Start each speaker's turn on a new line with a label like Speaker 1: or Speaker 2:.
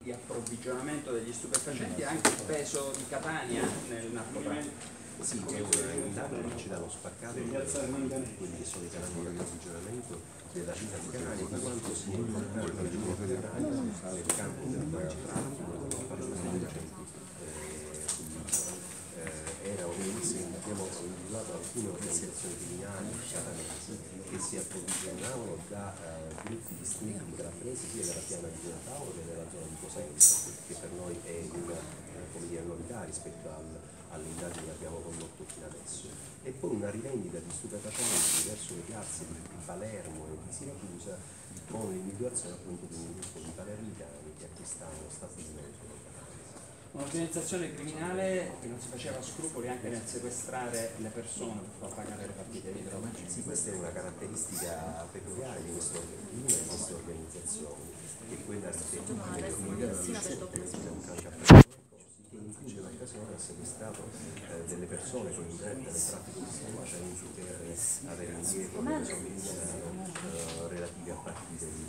Speaker 1: di approvvigionamento degli stupefacenti e anche il peso di Catania nel narcotraffico.
Speaker 2: Sì, c'è un'indagine che ci dà lo spaccato di quelli che sono i canali di approvvigionamento della città di Catania, di quanto si è incontrato nel campo del narcotraffico. Era abbiamo individuato alcune organizzazioni criminali catanesi che si approvvigionavano da gruppi distinti di calabresi sia della piana di Tauro che della zona di Cosenza, che per noi è una novità rispetto all'indagine che abbiamo condotto fino adesso, e poi una rivendita di stupefacenti verso le piazze di Palermo e di Siracusa con l'individuazione appunto di un gruppo di palermitani che acquistavano stabilimento.
Speaker 1: Un'organizzazione criminale che non si faceva scrupoli anche nel sequestrare le persone per far pagare le partite di droga.
Speaker 2: Sì, questa è una caratteristica peculiare di queste organizzazioni, che è quella che include l'occasione ha sequestrato delle persone coinvolte nel traffico di stupefacenti per avere indietro delle somme di denaro relative a partite di